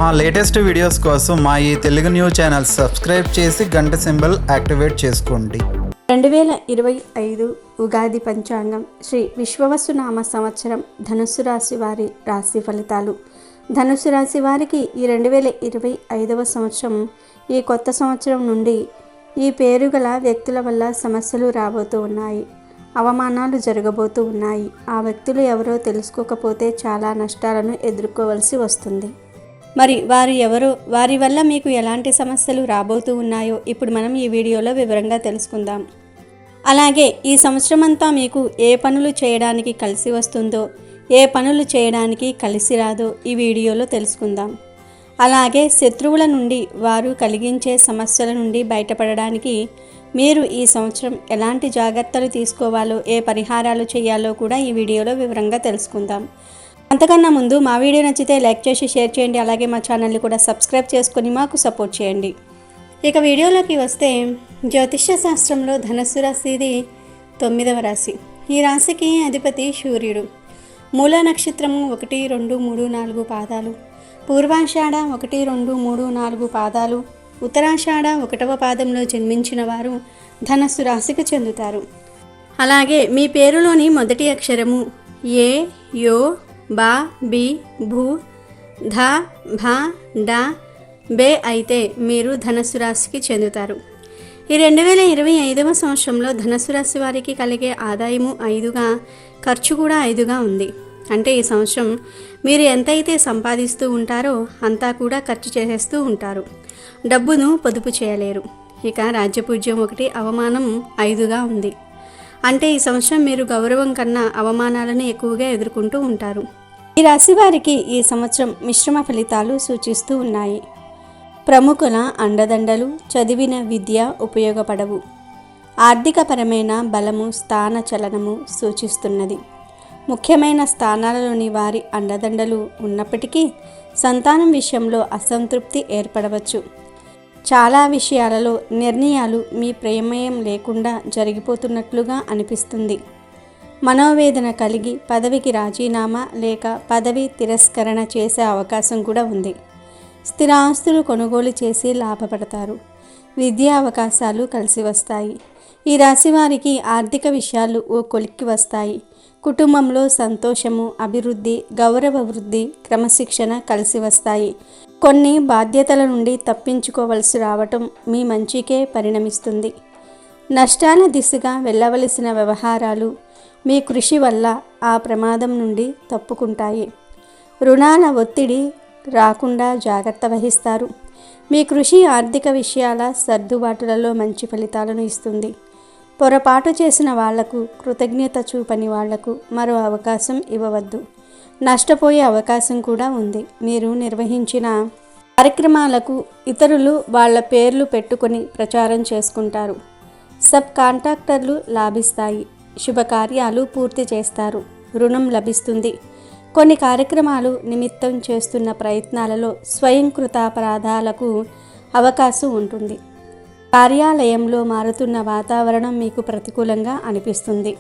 మా latest videos కోసం మా ఈ తెలుగు న్యూస్ ఛానల్ సబ్స్క్రైబ్ చేసి గంట సింబల్ యాక్టివేట్ చేసుకోండి. 2025 ఉగాది పంచాంగం శ్రీ విశ్వవసునామ సంవత్సరం ధనుస్సు రాశి వారి రాశి ఫలితాలు. ధనుస్సు రాశి వారికి ఈ 2025వ సంవత్సరం ఈ కొత్త సంవత్సరం నుండి ఈ పేరు గల వ్యక్తుల వల్ల సమస్యలు రాబోతూ ఉన్నాయి, అవమానాలు జరగబోతూ ఉన్నాయి. ఆ వ్యక్తులు ఎవరో తెలుసుకోకపోతే చాలా నష్టాలను ఎదుర్కోవలసి వస్తుంది. మరి వారు ఎవరో, వారి వల్ల మీకు ఎలాంటి సమస్యలు రాబోతూ ఉన్నాయో ఇప్పుడు మనం ఈ వీడియోలో వివరంగా తెలుసుకుందాం. అలాగే ఈ సంవత్సరం అంతా మీకు ఏ పనులు చేయడానికి కలిసి వస్తుందో, ఏ పనులు చేయడానికి కలిసి రాదో ఈ వీడియోలో తెలుసుకుందాం. అలాగే శత్రువుల నుండి, వారు కలిగించే సమస్యల నుండి బయటపడడానికి మీరు ఈ సంవత్సరం ఎలాంటి జాగ్రత్తలు తీసుకోవాలో, ఏ పరిహారాలు చేయాలో కూడా ఈ వీడియోలో వివరంగా తెలుసుకుందాం. అంతకన్నా ముందు మా వీడియో నచ్చితే లైక్ చేసి షేర్ చేయండి. అలాగే మా ఛానల్ని కూడా సబ్స్క్రైబ్ చేసుకొని మాకు సపోర్ట్ చేయండి. ఇక వీడియోలోకి వస్తే, జ్యోతిష్య శాస్త్రంలో ధనుస్సు రాశిది 9వ రాశి. ఈ రాశికి అధిపతి సూర్యుడు. మూల నక్షత్రము 1, 2, 3, 4 పాదాలు, పూర్వాషాఢ 1, 2, 3, 4 పాదాలు, ఉత్తరాషాఢ 1వ పాదంలో జన్మించిన వారు ధనుస్సు రాశికి చెందుతారు. అలాగే మీ పేరులోని మొదటి అక్షరము ఏ, యో, బా, బి, భూ, ధ, భ, డ, బే అయితే మీరు ధనుస్సు రాశికి చెందుతారు. ఈ 2025వ సంవత్సరంలో ధనుస్సు రాశి వారికి కలిగే ఆదాయము 5గా, ఖర్చు కూడా 5గా ఉంది. అంటే ఈ సంవత్సరం మీరు ఎంతైతే సంపాదిస్తూ ఉంటారో అంతా కూడా ఖర్చు చేసేస్తూ ఉంటారు, డబ్బును పొదుపు చేయలేరు. ఇక రాజ్యపూజ్యం 1, అవమానం 5గా ఉంది. అంటే ఈ సంవత్సరం మీరు గౌరవం కన్నా అవమానాలను ఎక్కువగా ఎదుర్కొంటూ ఉంటారు. ఈ రాశి వారికి ఈ సంవత్సరం మిశ్రమ ఫలితాలు సూచిస్తూ ఉన్నాయి. ప్రముఖుల అండదండలు, చదివిన విద్య ఉపయోగపడవు. ఆర్థికపరమైన బలము, స్థాన చలనము సూచిస్తున్నది. ముఖ్యమైన స్థానాలలోని వారి అండదండలు ఉన్నప్పటికీ సంతానం విషయంలో అసంతృప్తి ఏర్పడవచ్చు. చాలా విషయాలలో నిర్ణయాలు మీ ప్రమేయం లేకుండా జరిగిపోతున్నట్లుగా అనిపిస్తుంది. మనోవేదన కలిగి పదవికి రాజీనామా లేక పదవి తిరస్కరణ చేసే అవకాశం కూడా ఉంది. స్థిరాస్తులు కొనుగోలు చేసి లాభపడతారు. విద్యా అవకాశాలు కలిసి వస్తాయి. ఈ రాశి వారికి ఆర్థిక విషయాలు ఓ కొలిక్కి వస్తాయి. కుటుంబంలో సంతోషము, అభివృద్ధి, గౌరవ వృద్ధి, క్రమశిక్షణ కలిసి వస్తాయి. కొన్ని బాధ్యతల నుండి తప్పించుకోవలసి రావటం మీ మంచికే పరిణమిస్తుంది. నష్టాల దిశగా వెళ్ళవలసిన వ్యవహారాలు మీ కృషి వల్ల ఆ ప్రమాదం నుండి తప్పుకుంటాయి. రుణాల ఒత్తిడి రాకుండా జాగ్రత్త వహిస్తారు. మీ కృషి ఆర్థిక విషయాల సర్దుబాటులలో మంచి ఫలితాలను ఇస్తుంది. పొరపాటు చేసిన వాళ్లకు, కృతజ్ఞత చూపని వాళ్లకు మరో అవకాశం ఇవ్వవద్దు. నష్టపోయే అవకాశం కూడా ఉంది. మీరు నిర్వహించిన కార్యక్రమాలకు ఇతరులు వాళ్ళ పేర్లు పెట్టుకొని ప్రచారం చేసుకుంటారు. సబ్ కాంట్రాక్టర్లు లాభిస్తాయి. శుభకార్యాలు పూర్తి చేస్తారు. రుణం లభిస్తుంది. కొన్ని కార్యక్రమాలు నిమిత్తం చేస్తున్న ప్రయత్నాలలో స్వయంకృతాపరాధాలకు అవకాశం ఉంటుంది. కార్యాలయంలో మారుతున్న వాతావరణం మీకు ప్రతికూలంగా అనిపిస్తుంది.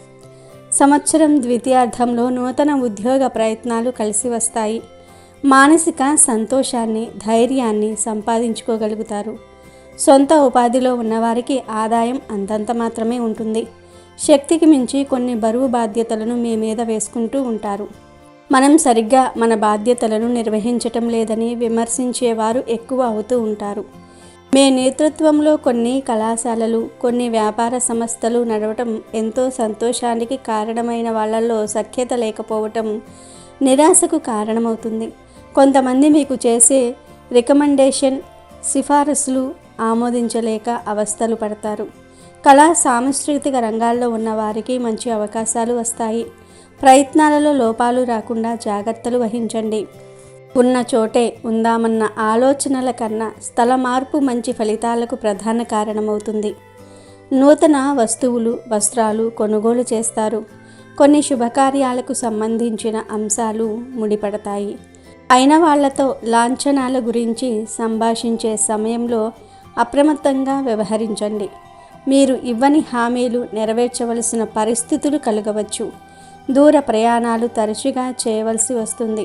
సంవత్సరం ద్వితీయార్థంలో నూతన ఉద్యోగ ప్రయత్నాలు కలిసి వస్తాయి. మానసిక సంతోషాన్ని, ధైర్యాన్ని సంపాదించుకోగలుగుతారు. సొంత ఉపాధిలో ఉన్నవారికి ఆదాయం అంతంత మాత్రమే ఉంటుంది. శక్తికి మించి కొన్ని బరువు బాధ్యతలను మీ మీద వేసుకుంటూ ఉంటారు. మనం సరిగ్గా మన బాధ్యతలను నిర్వహించటం లేదని విమర్శించేవారు ఎక్కువ అవుతూ ఉంటారు. మీ నేతృత్వంలో కొన్ని కళాశాలలు, కొన్ని వ్యాపార సంస్థలు నడవటం ఎంతో సంతోషానికి కారణమైన వాళ్ళల్లో సఖ్యత లేకపోవటం నిరాశకు కారణమవుతుంది. కొంతమంది మీకు చేసే రికమెండేషన్, సిఫారసులు ఆమోదించలేక అవస్థలు పడతారు. కళా సాంస్కృతిక రంగాల్లో ఉన్న వారికి మంచి అవకాశాలు వస్తాయి. ప్రయత్నాలలో లోపాలు రాకుండా జాగ్రత్తలు వహించండి. ఉన్న చోటే ఉందామన్న ఆలోచనల కన్నా స్థల మార్పు మంచి ఫలితాలకు ప్రధాన కారణమవుతుంది. నూతన వస్తువులు, వస్త్రాలు కొనుగోలు చేస్తారు. కొన్ని శుభకార్యాలకు సంబంధించిన అంశాలు ముడిపడతాయి. అయిన వాళ్లతో లాంఛనాల గురించి సంభాషించే సమయంలో అప్రమత్తంగా వ్యవహరించండి. మీరు ఇవ్వని హామీలు నెరవేర్చవలసిన పరిస్థితులు కలగవచ్చు. దూర ప్రయాణాలు తరచుగా చేయవలసి వస్తుంది.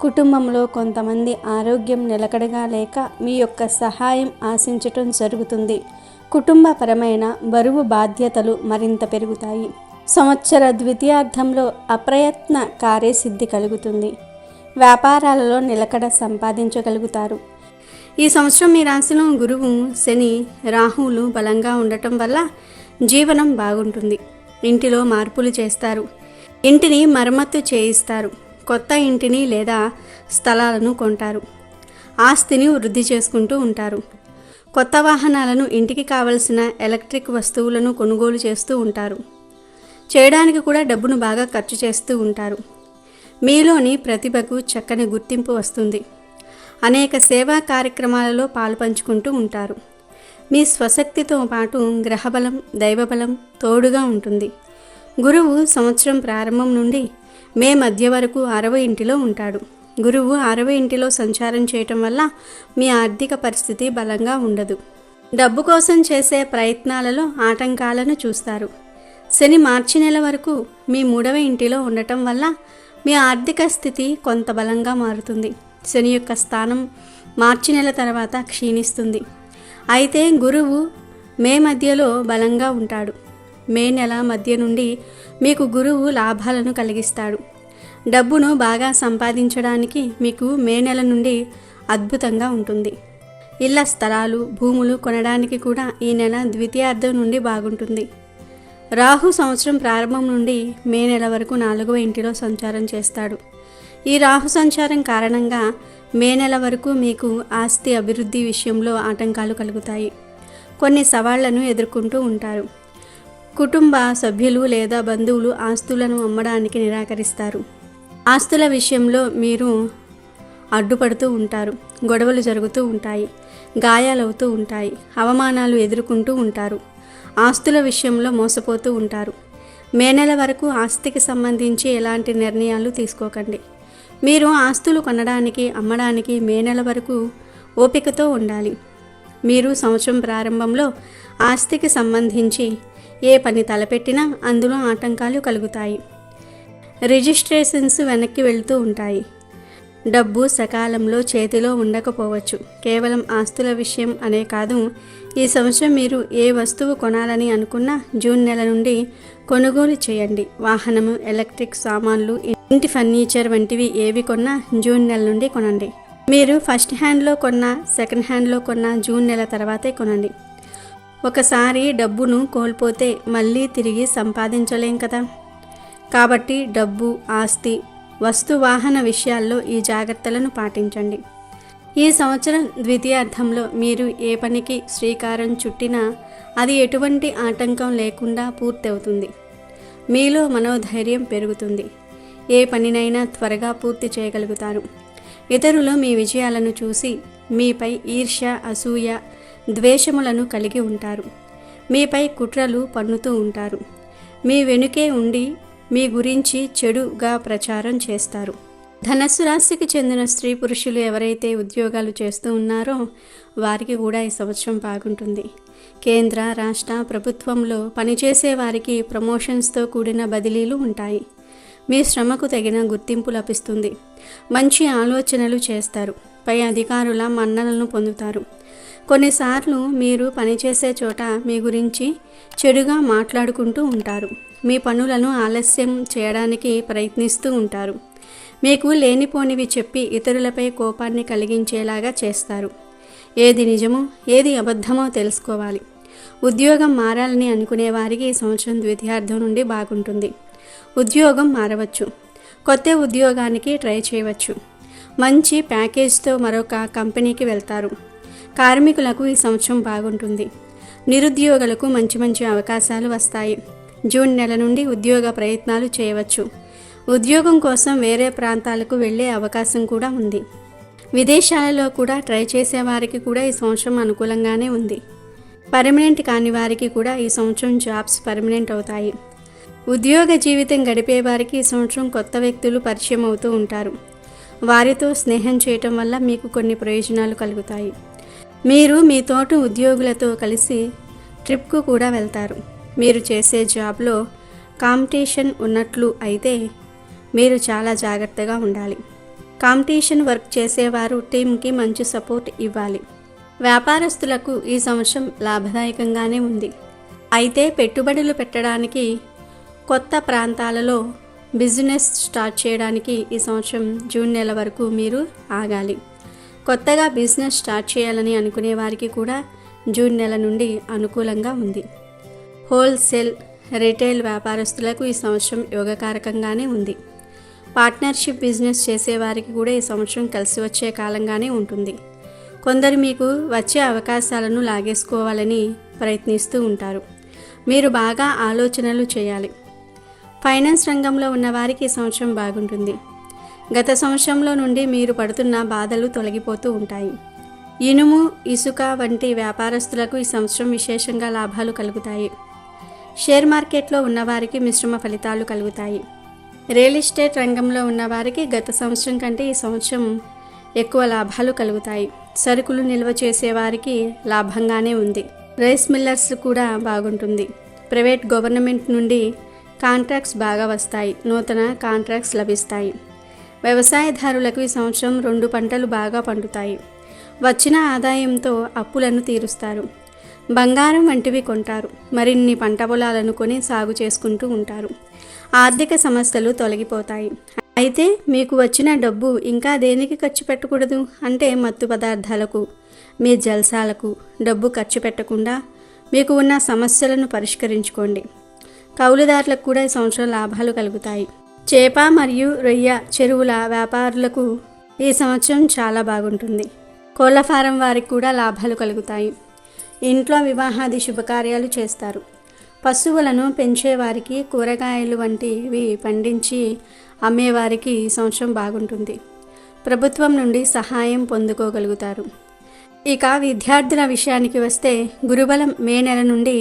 కుటుంబంలో కొంతమంది ఆరోగ్యం నిలకడగా లేక మీ యొక్క సహాయం ఆశించటం జరుగుతుంది. కుటుంబపరమైన బరువు బాధ్యతలు మరింత పెరుగుతాయి. సంవత్సర ద్వితీయార్థంలో అప్రయత్న కార్యసిద్ధి కలుగుతుంది. వ్యాపారాలలో నిలకడ సంపాదించగలుగుతారు. ఈ సంవత్సరం మీ రాశిలో గురువు, శని, రాహువులు బలంగా ఉండటం వల్ల జీవనం బాగుంటుంది. ఇంటిలో మార్పులు చేస్తారు. ఇంటిని మరమ్మతు చేయిస్తారు. కొత్త ఇంటిని లేదా స్థలాలను కొంటారు. ఆస్తిని వృద్ధి చేసుకుంటూ ఉంటారు. కొత్త వాహనాలను, ఇంటికి కావలసిన ఎలక్ట్రిక్ వస్తువులను కొనుగోలు చేస్తూ ఉంటారు. చేయడానికి కూడా డబ్బును బాగా ఖర్చు చేస్తూ ఉంటారు. మీలోని ప్రతిభకు చక్కని గుర్తింపు వస్తుంది. అనేక సేవా కార్యక్రమాలలో పాలుపంచుకుంటూ ఉంటారు. మీ స్వశక్తితో పాటు గ్రహబలం, దైవబలం తోడుగా ఉంటుంది. గురువు సంవత్సరం ప్రారంభం నుండి మే మధ్య వరకు 6వ ఇంటిలో ఉంటాడు. గురువు 6వ ఇంటిలో సంచారం చేయటం వల్ల మీ ఆర్థిక పరిస్థితి బలంగా ఉండదు. డబ్బు కోసం చేసే ప్రయత్నాలలో ఆటంకాలను చూస్తారు. శని మార్చి నెల వరకు మీ 3వ ఇంటిలో ఉండటం వల్ల మీ ఆర్థిక స్థితి కొంత బలంగా మారుతుంది. శని యొక్క స్థానం మార్చి నెల తర్వాత క్షీణిస్తుంది. అయితే గురువు మే మధ్యలో బలంగా ఉంటాడు. మే నెల మధ్య నుండి మీకు గురువు లాభాలను కలిగిస్తాడు. డబ్బును బాగా సంపాదించడానికి మీకు మే నెల నుండి అద్భుతంగా ఉంటుంది. ఇళ్ల స్థలాలు, భూములు కొనడానికి కూడా ఈ నెల ద్వితీయార్థం నుండి బాగుంటుంది. రాహు సంవత్సరం ప్రారంభం నుండి మే నెల వరకు 4వ ఇంటిలో సంచారం చేస్తాడు. ఈ రాహు సంచారం కారణంగా మే నెల వరకు మీకు ఆస్తి అభివృద్ధి విషయంలో ఆటంకాలు కలుగుతాయి. కొన్ని సవాళ్లను ఎదుర్కొంటూ ఉంటారు. కుటుంబ సభ్యులు లేదా బంధువులు ఆస్తులను అమ్మడానికి నిరాకరిస్తారు. ఆస్తుల విషయంలో మీరు అడ్డుపడుతూ ఉంటారు. గొడవలు జరుగుతూ ఉంటాయి. గాయాలవుతూ ఉంటాయి. అవమానాలు ఎదుర్కొంటూ ఉంటారు. ఆస్తుల విషయంలో మోసపోతూ ఉంటారు. మే నెల వరకు ఆస్తికి సంబంధించి ఎలాంటి నిర్ణయాలు తీసుకోకండి. మీరు ఆస్తులు కొనడానికి, అమ్మడానికి మే నెల వరకు ఓపికతో ఉండాలి. మీరు సంవత్సరం ప్రారంభంలో ఆస్తికి సంబంధించి ఏ పని తలపెట్టినా అందులో ఆటంకాలు కలుగుతాయి. రిజిస్ట్రేషన్స్ వెనక్కి వెళ్తూ ఉంటాయి. డబ్బు సకాలంలో చేతిలో ఉండకపోవచ్చు. కేవలం ఆస్తుల విషయం అనే కాదు, ఈ సంవత్సరం మీరు ఏ వస్తువు కొనాలని అనుకున్నా జూన్ నెల నుండి కొనుగోలు చేయండి. వాహనము, ఎలక్ట్రిక్ సామాన్లు, ఇంటి ఫర్నిచర్ వంటివి ఏవి కొన్నా జూన్ నెల నుండి కొనండి. మీరు ఫస్ట్ హ్యాండ్లో కొన్నా, సెకండ్ హ్యాండ్లో కొన్నా జూన్ నెల తర్వాతే కొనండి. ఒకసారి డబ్బును కోల్పోతే మళ్ళీ తిరిగి సంపాదించలేం కదా. కాబట్టి డబ్బు, ఆస్తి, వస్తు వాహన విషయాల్లో ఈ జాగ్రత్తలను పాటించండి. ఈ సంవత్సరం ద్వితీయార్థంలో మీరు ఏ పనికి శ్రీకారం చుట్టినా అది ఎటువంటి ఆటంకం లేకుండా పూర్తవుతుంది. మీలో మనోధైర్యం పెరుగుతుంది. ఏ పనినైనా త్వరగా పూర్తి చేయగలుగుతారు. ఇతరులు మీ విజయాలను చూసి మీపై ఈర్ష్య, అసూయ, ద్వేషములను కలిగి ఉంటారు. మీపై కుట్రలు పన్నుతూ ఉంటారు. మీ వెనుకే ఉండి మీ గురించి చెడుగా ప్రచారం చేస్తారు. ధనస్సు రాశికి చెందిన స్త్రీ పురుషులు ఎవరైతే ఉద్యోగాలు చేస్తూ ఉన్నారో వారికి కూడా ఈ సంవత్సరం బాగుంటుంది. కేంద్ర, రాష్ట్ర ప్రభుత్వంలో పనిచేసే వారికి ప్రమోషన్స్తో కూడిన బదిలీలు ఉంటాయి. మీ శ్రమకు తగిన గుర్తింపు లభిస్తుంది. మంచి ఆలోచనలు చేస్తారు. పై అధికారుల మన్ననలను పొందుతారు. కొన్నిసార్లు మీరు పనిచేసే చోట మీ గురించి చెడుగా మాట్లాడుకుంటూ ఉంటారు. మీ పనులను ఆలస్యం చేయడానికి ప్రయత్నిస్తూ ఉంటారు. మీకు లేనిపోనివి చెప్పి ఇతరులపై కోపాన్ని కలిగించేలాగా చేస్తారు. ఏది నిజమో ఏది అబద్ధమో తెలుసుకోవాలి. ఉద్యోగం మారాలని అనుకునే వారికి ఈ సంవత్సరం ద్వితీయార్థం నుండి బాగుంటుంది. ఉద్యోగం మారవచ్చు. కొత్త ఉద్యోగానికి ట్రై చేయవచ్చు. మంచి ప్యాకేజ్తో మరొక కంపెనీకి వెళ్తారు. కార్మికులకు ఈ సంవత్సరం బాగుంటుంది. నిరుద్యోగులకు మంచి మంచి అవకాశాలు వస్తాయి. జూన్ నెల నుండి ఉద్యోగ ప్రయత్నాలు చేయవచ్చు. ఉద్యోగం కోసం వేరే ప్రాంతాలకు వెళ్ళే అవకాశం కూడా ఉంది. విదేశాలలో కూడా ట్రై చేసే వారికి కూడా ఈ సంవత్సరం అనుకూలంగానే ఉంది. పర్మనెంట్ కాని వారికి కూడా ఈ సంవత్సరం జాబ్స్ పర్మనెంట్ అవుతాయి. ఉద్యోగ జీవితం గడిపే వారికి ఈ సంవత్సరం కొత్త వ్యక్తులు పరిచయం అవుతూ ఉంటారు. వారితో స్నేహం చేయటం వల్ల మీకు కొన్ని ప్రయోజనాలు కలుగుతాయి. మీరు మీ తోటి ఉద్యోగులతో కలిసి ట్రిప్కు కూడా వెళ్తారు. మీరు చేసే జాబ్లో కాంపిటీషన్ ఉన్నట్లు అయితే మీరు చాలా జాగ్రత్తగా ఉండాలి. కాంపిటీషన్ వర్క్ చేసేవారు టీంకి మంచి సపోర్ట్ ఇవ్వాలి. వ్యాపారస్తులకు ఈ సంవత్సరం లాభదాయకంగానే ఉంది. అయితే పెట్టుబడులు పెట్టడానికి, కొత్త ప్రాంతాలలో బిజినెస్ స్టార్ట్ చేయడానికి ఈ సంవత్సరం జూన్ నెల వరకు మీరు ఆగాలి. కొత్తగా బిజినెస్ స్టార్ట్ చేయాలని అనుకునే వారికి కూడా జూన్ నెల నుండి అనుకూలంగా ఉంది. హోల్సేల్, రిటైల్ వ్యాపారస్తులకు ఈ సంవత్సరం యోగకారకంగానే ఉంది. పార్ట్నర్షిప్ బిజినెస్ చేసేవారికి కూడా ఈ సంవత్సరం కలిసి వచ్చే కాలంగానే ఉంటుంది. కొందరు మీకు వచ్చే అవకాశాలను లాగేసుకోవాలని ప్రయత్నిస్తూ ఉంటారు. మీరు బాగా ఆలోచనలు చేయాలి. ఫైనాన్స్ రంగంలో ఉన్నవారికి ఈ సంవత్సరం బాగుంటుంది. గత సంవత్సరంలో నుండి మీరు పడుతున్న బాధలు తొలగిపోతూ ఉంటాయి. ఇనుము, ఇసుక వంటి వ్యాపారస్తులకు ఈ సంవత్సరం విశేషంగా లాభాలు కలుగుతాయి. షేర్ మార్కెట్లో ఉన్నవారికి మిశ్రమ ఫలితాలు కలుగుతాయి. రియల్ ఎస్టేట్ రంగంలో ఉన్నవారికి గత సంవత్సరం కంటే ఈ సంవత్సరం ఎక్కువ లాభాలు కలుగుతాయి. సరుకులు నిల్వ చేసేవారికి లాభంగానే ఉంది. రైస్ మిల్లర్స్ కూడా బాగుంటుంది. ప్రైవేట్ గవర్నమెంట్ నుండి కాంట్రాక్ట్స్ బాగా వస్తాయి. నూతన కాంట్రాక్ట్స్ లభిస్తాయి. వ్యవసాయదారులకు ఈ సంవత్సరం 2 పంటలు బాగా పండుతాయి. వచ్చిన ఆదాయంతో అప్పులను తీరుస్తారు. బంగారం వంటివి కొంటారు. మరిన్ని పంట పొలాలను కొని సాగు చేసుకుంటూ ఉంటారు. ఆర్థిక సమస్యలు తొలగిపోతాయి. అయితే మీకు వచ్చిన డబ్బు ఇంకా దేనికి ఖర్చు పెట్టకూడదు అంటే మత్తు పదార్థాలకు, మీ జల్సాలకు డబ్బు ఖర్చు పెట్టకుండా మీకు ఉన్న సమస్యలను పరిష్కరించుకోండి. కౌలుదారులకు కూడా ఈ సంవత్సరం లాభాలు కలుగుతాయి. చేప మరియు రొయ్య చెరువుల వ్యాపారులకు ఈ సంవత్సరం చాలా బాగుంటుంది. కోళ్ల ఫారం వారికి కూడా లాభాలు కలుగుతాయి. ఇంట్లో వివాహాది శుభకార్యాలు చేస్తారు. పశువులను పెంచేవారికి, కూరగాయలు వంటివి పండించి అమ్మేవారికి ఈ సంవత్సరం బాగుంటుంది. ప్రభుత్వం నుండి సహాయం పొందుకోగలుగుతారు. ఇక విద్యార్థుల విషయానికి వస్తే గురుబలం మే నెల నుండి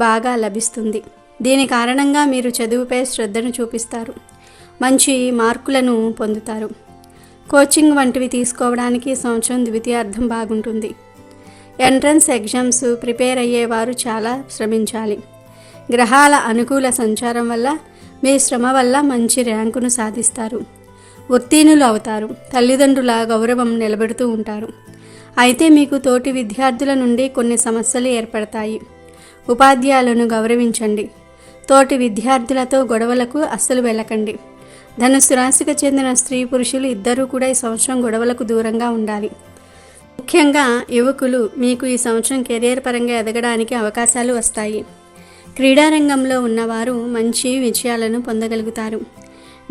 బాగా లభిస్తుంది. దీని కారణంగా మీరు చదువుపై శ్రద్ధను చూపిస్తారు. మంచి మార్కులను పొందుతారు. కోచింగ్ వంటివి తీసుకోవడానికి ఈ సంవత్సరం ద్వితీయార్థం బాగుంటుంది. ఎంట్రన్స్ ఎగ్జామ్స్ ప్రిపేర్ అయ్యేవారు చాలా శ్రమించాలి. గ్రహాల అనుకూల సంచారం వల్ల మీ శ్రమ వల్ల మంచి ర్యాంకును సాధిస్తారు. ఉత్తీర్ణులు అవుతారు. తల్లిదండ్రుల గౌరవం నిలబెడుతూ ఉంటారు. అయితే మీకు తోటి విద్యార్థుల నుండి కొన్ని సమస్యలు ఏర్పడతాయి. ఉపాధ్యాయులను గౌరవించండి. తోటి విద్యార్థులతో గొడవలకు అస్సలు వెళ్ళకండి. ధనుస్సు రాశికి చెందిన స్త్రీ పురుషులు ఇద్దరూ కూడా ఈ సంవత్సరం గొడవలకు దూరంగా ఉండాలి. ముఖ్యంగా యువకులు మీకు ఈ సంవత్సరం కెరీర్ పరంగా ఎదగడానికి అవకాశాలు వస్తాయి. క్రీడారంగంలో ఉన్నవారు మంచి విజయాలను పొందగలుగుతారు.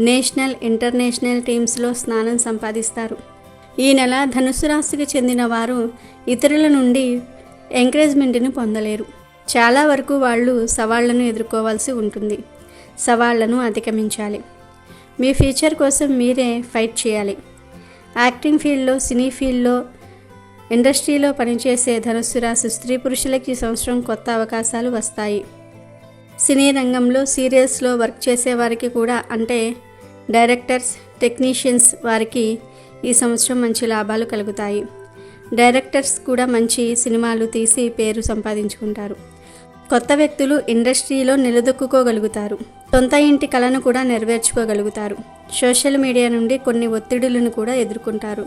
నేషనల్, ఇంటర్నేషనల్ టీమ్స్లో స్థానం సంపాదిస్తారు. ఈ నెల ధనుస్సు రాశికి చెందిన వారు ఇతరుల నుండి ఎంకరేజ్మెంట్ని పొందలేరు. చాలా వరకు వాళ్ళు సవాళ్లను ఎదుర్కోవాల్సి ఉంటుంది. సవాళ్లను అధిగమించాలి. మీ ఫ్యూచర్ కోసం మీరే ఫైట్ చేయాలి. యాక్టింగ్ ఫీల్డ్లో, సినీ ఫీల్డ్లో, ఇండస్ట్రీలో పనిచేసే ధనుస్సు రాశి స్త్రీ పురుషులకి ఈ సంవత్సరం కొత్త అవకాశాలు వస్తాయి. సినీ రంగంలో సీరియల్స్లో వర్క్ చేసే వారికి కూడా, అంటే డైరెక్టర్స్, టెక్నీషియన్స్ వారికి ఈ సంవత్సరం మంచి లాభాలు కలుగుతాయి. డైరెక్టర్స్ కూడా మంచి సినిమాలు తీసి పేరు సంపాదించుకుంటారు. కొత్త వ్యక్తులు ఇండస్ట్రీలో నిలదొక్కుకోగలుగుతారు. సొంత ఇంటి కలను కూడా నెరవేర్చుకోగలుగుతారు. సోషల్ మీడియా నుండి కొన్ని ఒత్తిడులను కూడా ఎదుర్కొంటారు.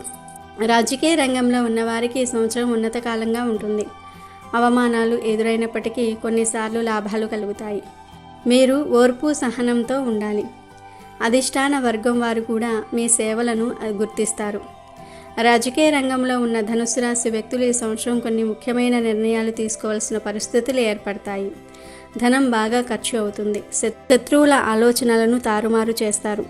రాజకీయ రంగంలో ఉన్నవారికి ఈ సంవత్సరం ఉన్నత కాలంగా ఉంటుంది. అవమానాలు ఎదురైనప్పటికీ కొన్నిసార్లు లాభాలు కలుగుతాయి. మీరు ఓర్పు, సహనంతో ఉండాలి. అధిష్టాన వర్గం వారు కూడా మీ సేవలను గుర్తిస్తారు. రాజకీయ రంగంలో ఉన్న ధనుస్సు రాశి వ్యక్తులు ఈ సంవత్సరం కొన్ని ముఖ్యమైన నిర్ణయాలు తీసుకోవాల్సిన పరిస్థితులు ఏర్పడతాయి. ధనం బాగా ఖర్చు అవుతుంది. శత్రువుల ఆలోచనలను తారుమారు చేస్తారు.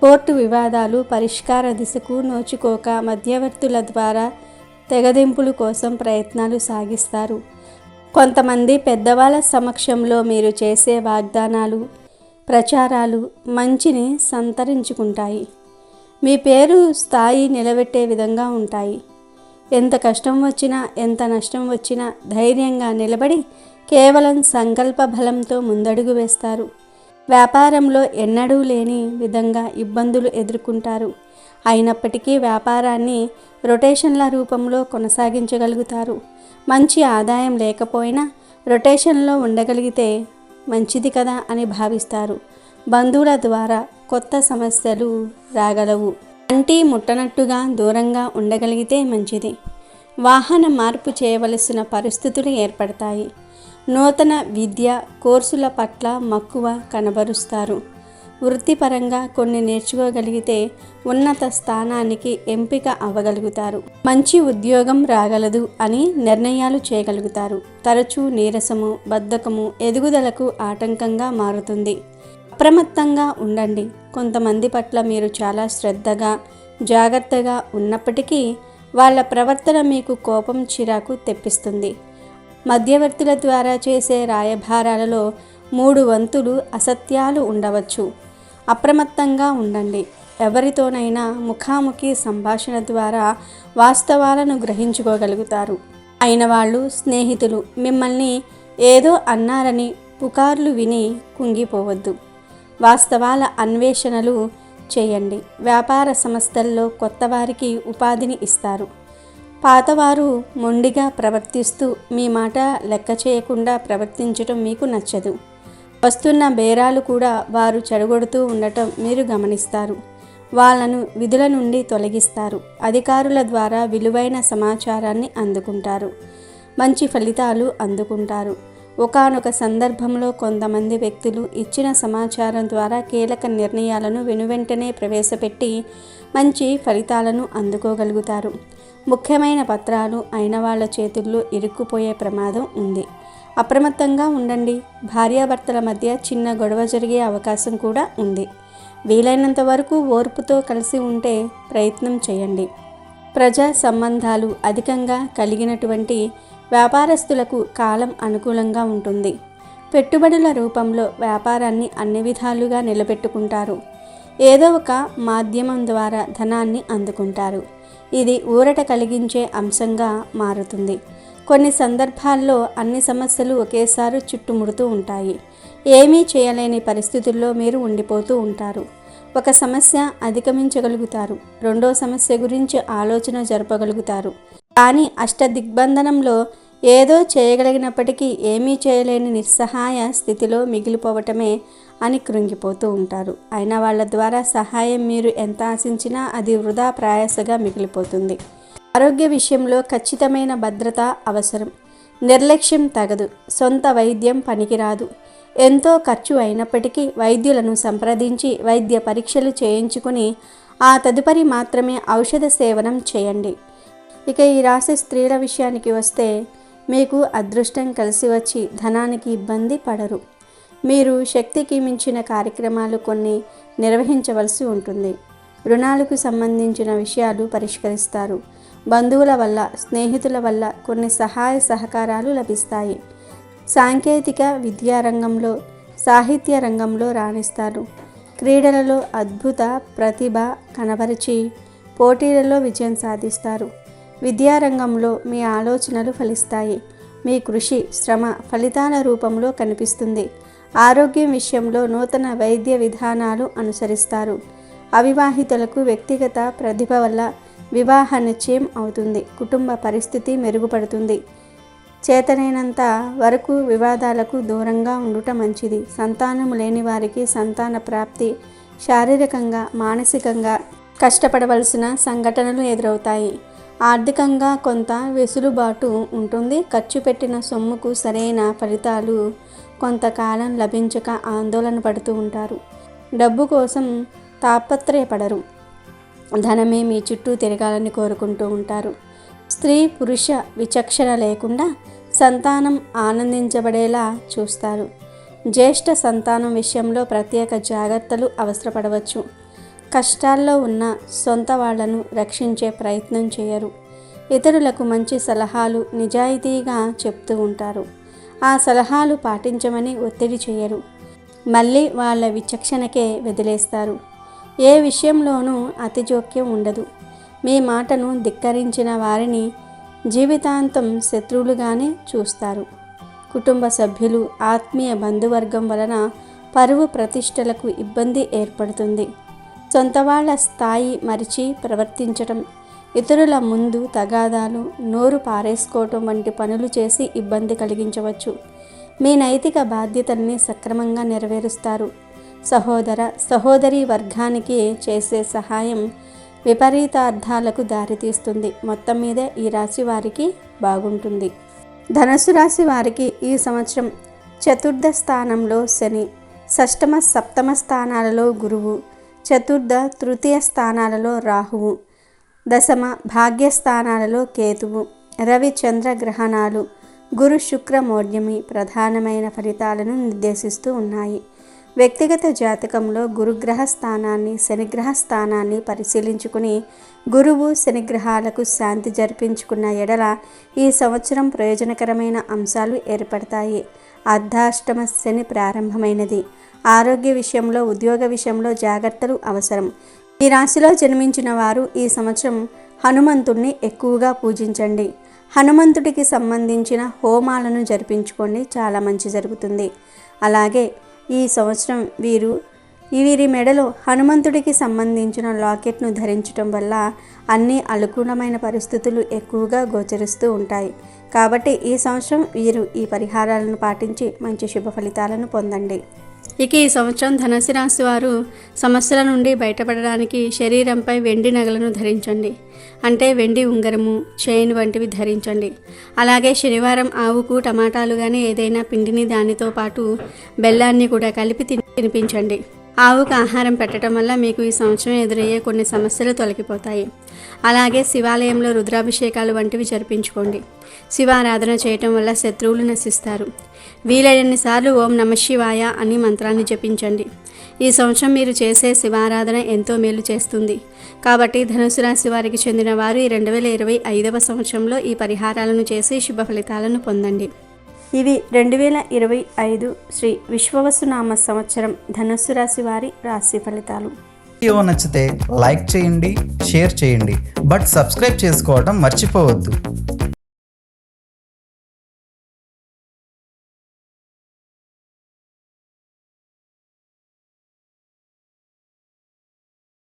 కోర్టు వివాదాలు పరిష్కార దిశకు నోచుకోక మధ్యవర్తుల ద్వారా తెగదెంపుల కోసం ప్రయత్నాలు సాగిస్తారు. కొంతమంది పెద్దవాళ్ళ సమక్షంలో మీరు చేసే వాగ్దానాలు, ప్రచారాలు మంచిని సంతరించుకుంటాయి. మీ పేరు స్థాయి నిలబెట్టే విధంగా ఉంటాయి. ఎంత కష్టం వచ్చినా, ఎంత నష్టం వచ్చినా ధైర్యంగా నిలబడి కేవలం సంకల్ప బలంతో ముందడుగు వేస్తారు. వ్యాపారంలో ఎన్నడూ లేని విధంగా ఇబ్బందులు ఎదుర్కొంటారు. అయినప్పటికీ వ్యాపారాన్ని రొటేషన్ల రూపంలో కొనసాగించగలుగుతారు. మంచి ఆదాయం లేకపోయినా రొటేషన్లో ఉండగలిగితే మంచిది కదా అని భావిస్తారు. బంధువుల ద్వారా కొత్త సమస్యలు రాగలవు. కంటి ముట్టనట్టుగా దూరంగా ఉండగలిగితే మంచిది. వాహన మార్పు చేయవలసిన పరిస్థితులు ఏర్పడతాయి. నూతన విద్య కోర్సుల పట్ల మక్కువ కనబరుస్తారు. వృత్తిపరంగా కొన్ని నేర్చుకోగలిగితే ఉన్నత స్థానానికి ఎంపిక అవ్వగలుగుతారు. మంచి ఉద్యోగం రాగలదు అని నిర్ణయాలు చేయగలుగుతారు. తరచూ నీరసము, బద్ధకము ఎదుగుదలకు ఆటంకంగా మారుతుంది. అప్రమత్తంగా ఉండండి. కొంతమంది పట్ల మీరు చాలా శ్రద్ధగా, జాగ్రత్తగా ఉన్నప్పటికీ వాళ్ళ ప్రవర్తన మీకు కోపం, చిరాకు తెప్పిస్తుంది. మధ్యవర్తుల ద్వారా చేసే రాయభారాలలో 3 వంతులు అసత్యాలు ఉండవచ్చు. అప్రమత్తంగా ఉండండి. ఎవరితోనైనా ముఖాముఖి సంభాషణ ద్వారా వాస్తవాలను గ్రహించుకోగలుగుతారు. అయిన వాళ్ళు స్నేహితులు మిమ్మల్ని ఏదో అన్నారని పుకార్లు విని కుంగిపోవద్దు. వాస్తవాల అన్వేషణలు చేయండి. వ్యాపార సంస్థల్లో కొత్త వారికి ఉపాధిని ఇస్తారు. పాతవారు మొండిగా ప్రవర్తిస్తూ మీ మాట లెక్క చేయకుండా ప్రవర్తించటం మీకు నచ్చదు. వస్తున్న బేరాలు కూడా వారు చెడగొడుతూ ఉండటం మీరు గమనిస్తారు. వాళ్ళను విధుల నుండి తొలగిస్తారు. అధికారుల ద్వారా విలువైన సమాచారాన్ని అందుకుంటారు. మంచి ఫలితాలు అందుకుంటారు. ఒకానొక సందర్భంలో కొంతమంది వ్యక్తులు ఇచ్చిన సమాచారం ద్వారా కీలక నిర్ణయాలను వెనువెంటనే ప్రవేశపెట్టి మంచి ఫలితాలను అందుకోగలుగుతారు. ముఖ్యమైన పత్రాలు అయిన వాళ్ళ చేతుల్లో ఇరుక్కుపోయే ప్రమాదం ఉంది. అప్రమత్తంగా ఉండండి. భార్యాభర్తల మధ్య చిన్న గొడవ జరిగే అవకాశం కూడా ఉంది. వీలైనంత వరకు ఓర్పుతో కలిసి ఉంటే ప్రయత్నం చేయండి. ప్రజా సంబంధాలు అధికంగా కలిగినటువంటి వ్యాపారస్తులకు కాలం అనుకూలంగా ఉంటుంది. పెట్టుబడుల రూపంలో వ్యాపారాన్ని అన్ని విధాలుగా నిలబెట్టుకుంటారు. ఏదో ఒక మాధ్యమం ద్వారా ధనాన్ని అందుకుంటారు. ఇది ఊరట కలిగించే అంశంగా మారుతుంది. కొన్ని సందర్భాల్లో అన్ని సమస్యలు ఒకేసారి చుట్టుముడుతూ ఉంటాయి. ఏమీ చేయలేని పరిస్థితుల్లో మీరు ఉండిపోతూ ఉంటారు. ఒక సమస్య అధిగమించగలుగుతారు. రెండో సమస్య గురించి ఆలోచన జరపగలుగుతారు. కానీ అష్టదిగ్బంధనంలో ఏదో చేయగలిగినప్పటికీ ఏమీ చేయలేని నిస్సహాయ స్థితిలో మిగిలిపోవటమే అని కృంగిపోతూ ఉంటారు. అయినా వాళ్ళ ద్వారా సహాయం మీరు ఎంత ఆశించినా అది వృధా ప్రయాసగా మిగిలిపోతుంది. ఆరోగ్య విషయంలో ఖచ్చితమైన భద్రత అవసరం. నిర్లక్ష్యం తగదు. సొంత వైద్యం పనికిరాదు. ఎంతో ఖర్చు అయినప్పటికీ వైద్యులను సంప్రదించి వైద్య పరీక్షలు చేయించుకుని ఆ తదుపరి మాత్రమే ఔషధ సేవనం చేయండి. ఇక ఈ రాశి స్త్రీల విషయానికి వస్తే మీకు అదృష్టం కలిసి వచ్చి ధనానికి ఇబ్బంది పడరు. మీరు శక్తికి మించిన కార్యక్రమాలు కొన్ని నిర్వహించవలసి ఉంటుంది. రుణాలకు సంబంధించిన విషయాలు పరిష్కరిస్తారు. బంధువుల వల్ల, స్నేహితుల వల్ల కొన్ని సహాయ సహకారాలు లభిస్తాయి. సాంకేతిక విద్యారంగంలో, సాహిత్య రంగంలో రాణిస్తారు. క్రీడలలో అద్భుత ప్రతిభ కనబరిచి పోటీలలో విజయం సాధిస్తారు. విద్యారంగంలో మీ ఆలోచనలు ఫలిస్తాయి. మీ కృషి, శ్రమ ఫలితాల రూపంలో కనిపిస్తుంది. ఆరోగ్యం విషయంలో నూతన వైద్య విధానాలు అనుసరిస్తారు. అవివాహితులకు వ్యక్తిగత ప్రతిభ వల్ల వివాహ నిశ్చయం అవుతుంది. కుటుంబ పరిస్థితి మెరుగుపడుతుంది. చేతనైనంత వరకు వివాదాలకు దూరంగా ఉండుట మంచిది. సంతానం లేని వారికి సంతాన ప్రాప్తి, శారీరకంగా, మానసికంగా కష్టపడవలసిన సంఘటనలు ఎదురవుతాయి. ఆర్థికంగా కొంత వెసులుబాటు ఉంటుంది. ఖర్చు పెట్టిన సొమ్ముకు సరైన ఫలితాలు కొంతకాలం లభించక ఆందోళన పడుతూ ఉంటారు. డబ్బు కోసం తాపత్రయపడరు. ధనమే మీ చుట్టూ తిరగాలని కోరుకుంటూ ఉంటారు. స్త్రీ పురుష విచక్షణ లేకుండా సంతానం ఆనందించబడేలా చూస్తారు. జ్యేష్ఠ సంతానం విషయంలో ప్రత్యేక జాగ్రత్తలు అవసరపడవచ్చు. కష్టాల్లో ఉన్న సొంత వాళ్లను రక్షించే ప్రయత్నం చేయరు. ఇతరులకు మంచి సలహాలు నిజాయితీగా చెప్తూ ఉంటారు. ఆ సలహాలు పాటించమని ఒత్తిడి చేయరు. మళ్ళీ వాళ్ళ విచక్షణకే వదిలేస్తారు. ఏ విషయంలోనూ అతి జోక్యం ఉండదు. మీ మాటను ధిక్కరించిన వారిని జీవితాంతం శత్రువులుగానే చూస్తారు. కుటుంబ సభ్యులు, ఆత్మీయ బంధువర్గం వలన పరువు ప్రతిష్టలకు ఇబ్బంది ఏర్పడుతుంది. సొంత వాళ్ళ స్థాయి మరిచి ప్రవర్తించటం, ఇతరుల ముందు తగాదాలు, నోరు పారేసుకోవటం వంటి పనులు చేసి ఇబ్బంది కలిగించవచ్చు. మీ నైతిక బాధ్యతల్ని సక్రమంగా నెరవేరుస్తారు. సహోదర సహోదరి వర్గానికి చేసే సహాయం విపరీతార్థాలకు దారితీస్తుంది. మొత్తం మీద ఈ రాశి వారికి బాగుంటుంది. ధనుసు రాశి వారికి ఈ సంవత్సరం చతుర్థ స్థానంలో శని, షష్టమ సప్తమ స్థానాలలో గురువు, చతుర్థ తృతీయ స్థానాలలో రాహువు, దశమ భాగ్యస్థానాలలో కేతువు, రవి చంద్ర గ్రహణాలు, గురు శుక్ర మౌఢ్యమి ప్రధానమైన ఫలితాలను నిర్దేశిస్తూ ఉన్నాయి. వ్యక్తిగత జాతకంలో గురుగ్రహ స్థానాన్ని, శనిగ్రహ స్థానాన్ని పరిశీలించుకుని గురువు శనిగ్రహాలకు శాంతి జరిపించుకున్న ఎడల ఈ సంవత్సరం ప్రయోజనకరమైన అంశాలు ఏర్పడతాయి. అర్ధాష్టమ శని ప్రారంభమైనది. ఆరోగ్య విషయంలో, ఉద్యోగ విషయంలో జాగ్రత్తలు అవసరం. ఈ రాశిలో జన్మించిన వారు ఈ సంవత్సరం హనుమంతుడిని ఎక్కువగా పూజించండి. హనుమంతుడికి సంబంధించిన హోమాలను జరిపించుకోండి, చాలా మంచి జరుగుతుంది. అలాగే ఈ సంవత్సరం వీరి మెడలో హనుమంతుడికి సంబంధించిన లాకెట్ను ధరించడం వల్ల అన్ని అనుకూలమైన పరిస్థితులు ఎక్కువగా గోచరిస్తూ ఉంటాయి. కాబట్టి ఈ సంవత్సరం వీరు ఈ పరిహారాలను పాటించి మంచి శుభ ఫలితాలను పొందండి. ఇక ఈ సంవత్సరం ధనుసు రాశి వారు సమస్యల నుండి బయటపడడానికి శరీరంపై వెండి నగలను ధరించండి. అంటే వెండి ఉంగరము, చైన్ వంటివి ధరించండి. అలాగే శనివారం ఆవుకు టమాటాలు కానీ ఏదైనా పిండిని దానితో పాటు బెల్లాన్ని కూడా కలిపి తినిపించండి. ఆవుకు ఆహారం పెట్టడం వల్ల మీకు ఈ సంవత్సరం ఎదురయ్యే కొన్ని సమస్యలు తొలగిపోతాయి. అలాగే శివాలయంలో రుద్రాభిషేకాలు వంటివి జరిపించుకోండి. శివారాధన చేయటం వల్ల శత్రువులు నశిస్తారు. వీలైనన్నిసార్లు ఓం నమఃశివాయ అని మంత్రాన్ని జపించండి. ఈ సంవత్సరం మీరు చేసే శివారాధన ఎంతో మేలు చేస్తుంది. కాబట్టి ధనుసు రాశి వారికి చెందిన వారు ఈ 2025వ సంవత్సరంలో ఈ పరిహారాలను చేసి శుభ ఫలితాలను పొందండి. ఇవి 2025 శ్రీ విశ్వవసునామ సంవత్సరం ధనుస్సు రాశి వారి రాశి ఫలితాలు. వీడియో నచ్చితే లైక్ చేయండి, షేర్ చేయండి, బట్ సబ్స్క్రైబ్ చేసుకోవడం మర్చిపోవద్దు.